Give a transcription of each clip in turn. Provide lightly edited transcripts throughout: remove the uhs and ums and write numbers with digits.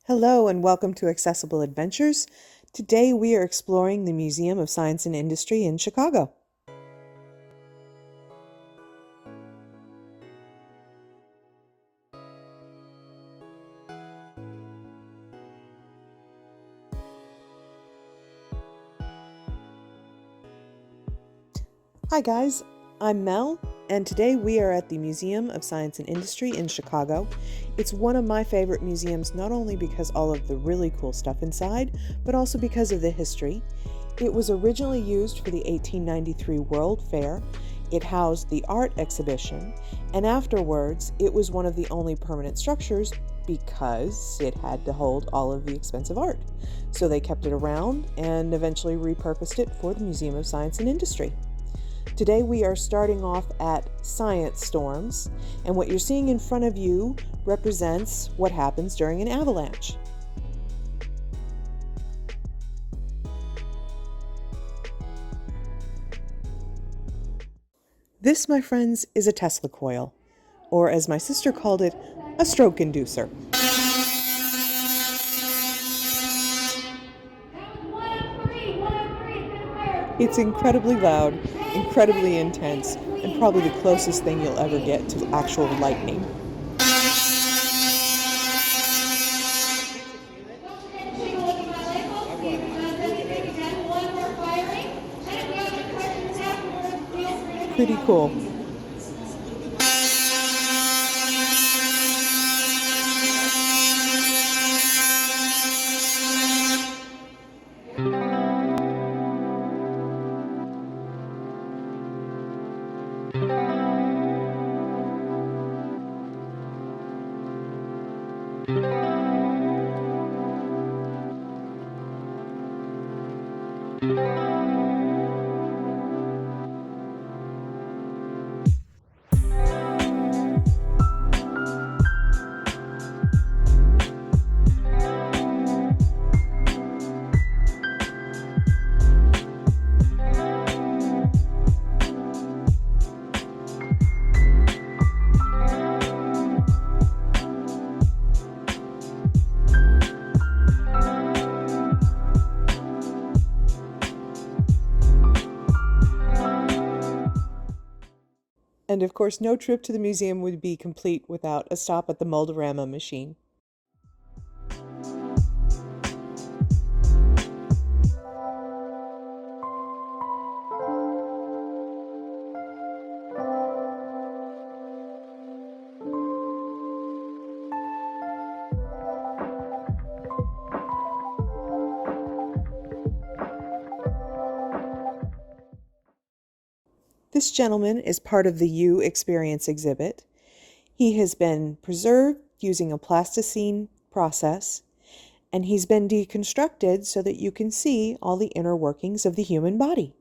Hello and welcome to Accessible Adventures. Today we are exploring the Museum of Science and Industry in Chicago. Hi guys, I'm Mel, and today we are at the Museum of Science and Industry in Chicago. It's one of my favorite museums, not only because all of the really cool stuff inside, but also because of the history. It was originally used for the 1893 World Fair. It housed the art exhibition, and afterwards it was one of the only permanent structures because it had to hold all of the expensive art. So they kept it around and eventually repurposed it for the Museum of Science and Industry. Today we are starting off at Science Storms, and what you're seeing in front of you represents what happens during an avalanche. This, my friends, is a Tesla coil, or as my sister called it, a stroke inducer. It's incredibly loud, incredibly intense, and probably the closest thing you'll ever get to actual lightning. Pretty cool. And of course, no trip to the museum would be complete without a stop at the Mold-A-Rama machine. This gentleman is part of the U Experience exhibit. He has been preserved using a plasticine process, and he's been deconstructed so that you can see all the inner workings of the human body.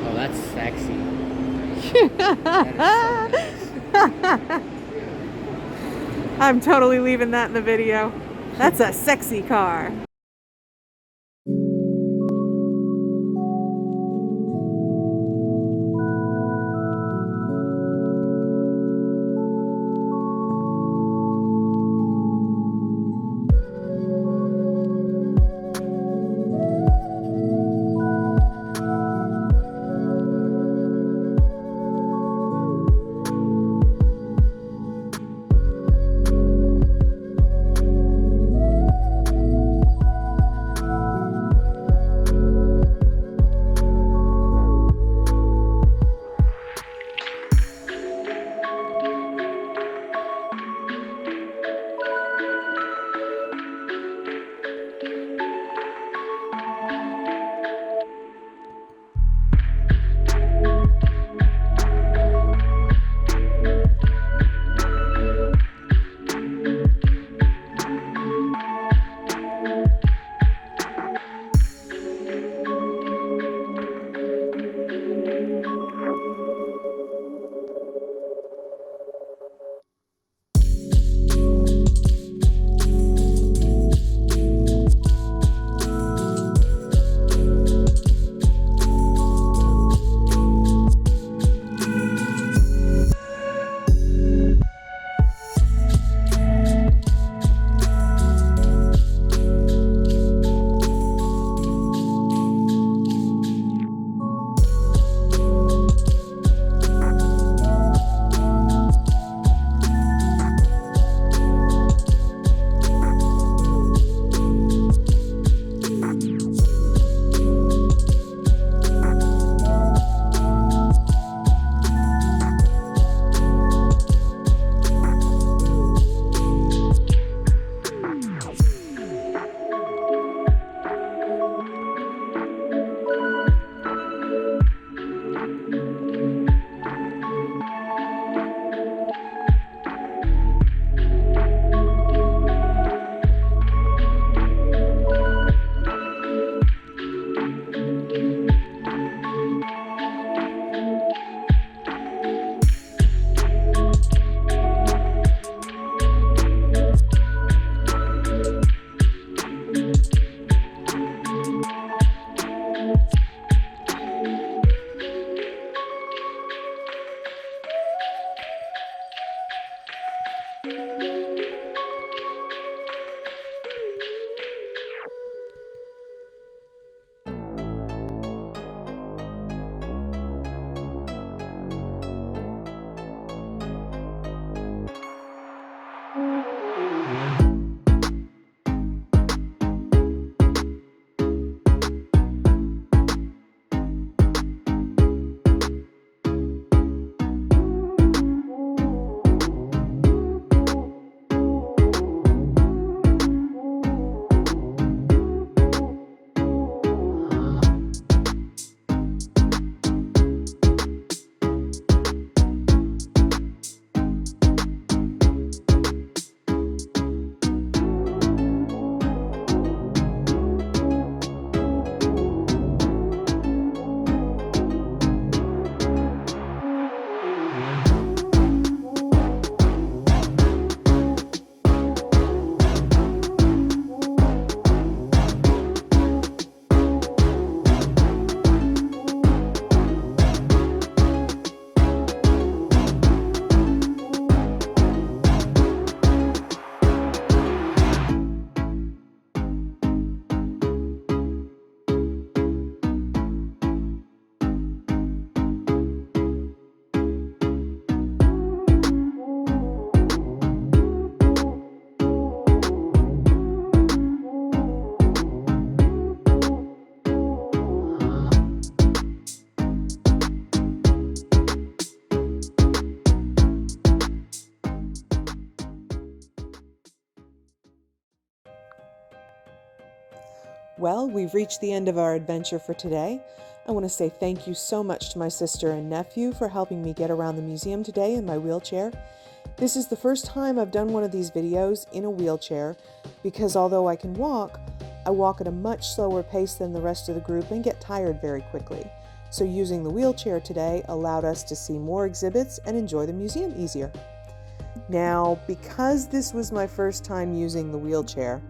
Oh, that's sexy. That is so nice. I'm totally leaving that in the video. That's a sexy car. Well, we've reached the end of our adventure for today. I want to say thank you so much to my sister and nephew for helping me get around the museum today in my wheelchair. This is the first time I've done one of these videos in a wheelchair because although I can walk, I walk at a much slower pace than the rest of the group and get tired very quickly. So using the wheelchair today allowed us to see more exhibits and enjoy the museum easier. Now, because this was my first time using the wheelchair,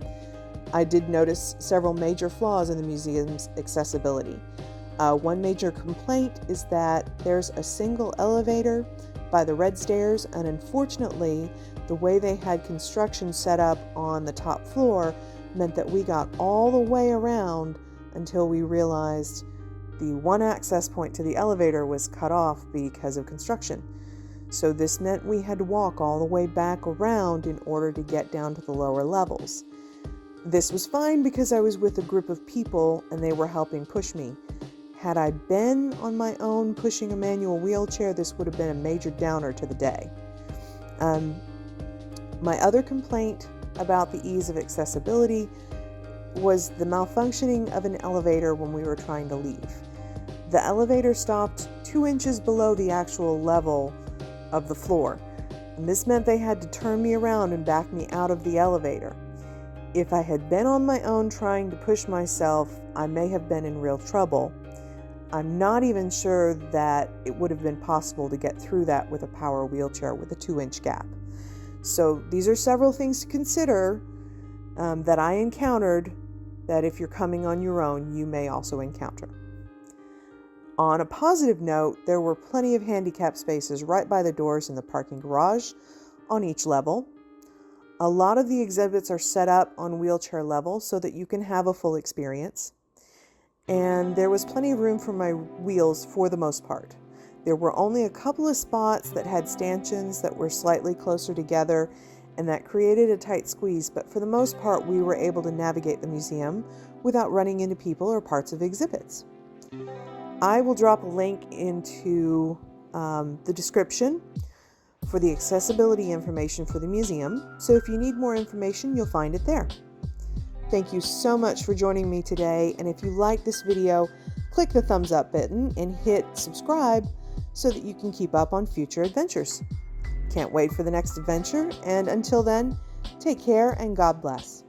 I did notice several major flaws in the museum's accessibility. One major complaint is that there's a single elevator by the red stairs, and unfortunately, the way they had construction set up on the top floor meant that we got all the way around until we realized the one access point to the elevator was cut off because of construction. So this meant we had to walk all the way back around in order to get down to the lower levels. This was fine because I was with a group of people and they were helping push me. Had I been on my own pushing a manual wheelchair, this would have been a major downer to the day. My other complaint about the ease of accessibility was the malfunctioning of an elevator when we were trying to leave. The elevator stopped 2 inches below the actual level of the floor, and this meant they had to turn me around and back me out of the elevator. If I had been on my own trying to push myself, I may have been in real trouble. I'm not even sure that it would have been possible to get through that with a power wheelchair with a 2-inch gap. So these are several things to consider that I encountered that if you're coming on your own, you may also encounter. On a positive note, there were plenty of handicap spaces right by the doors in the parking garage on each level. A lot of the exhibits are set up on wheelchair level so that you can have a full experience. And there was plenty of room for my wheels for the most part. There were only a couple of spots that had stanchions that were slightly closer together, and that created a tight squeeze, but for the most part we were able to navigate the museum without running into people or parts of exhibits. I will drop a link into the description for the accessibility information for the museum, so if you need more information, you'll find it there. Thank you so much for joining me today, and if you like this video, click the thumbs up button and hit subscribe so that you can keep up on future adventures. Can't wait for the next adventure, and until then, take care and God bless.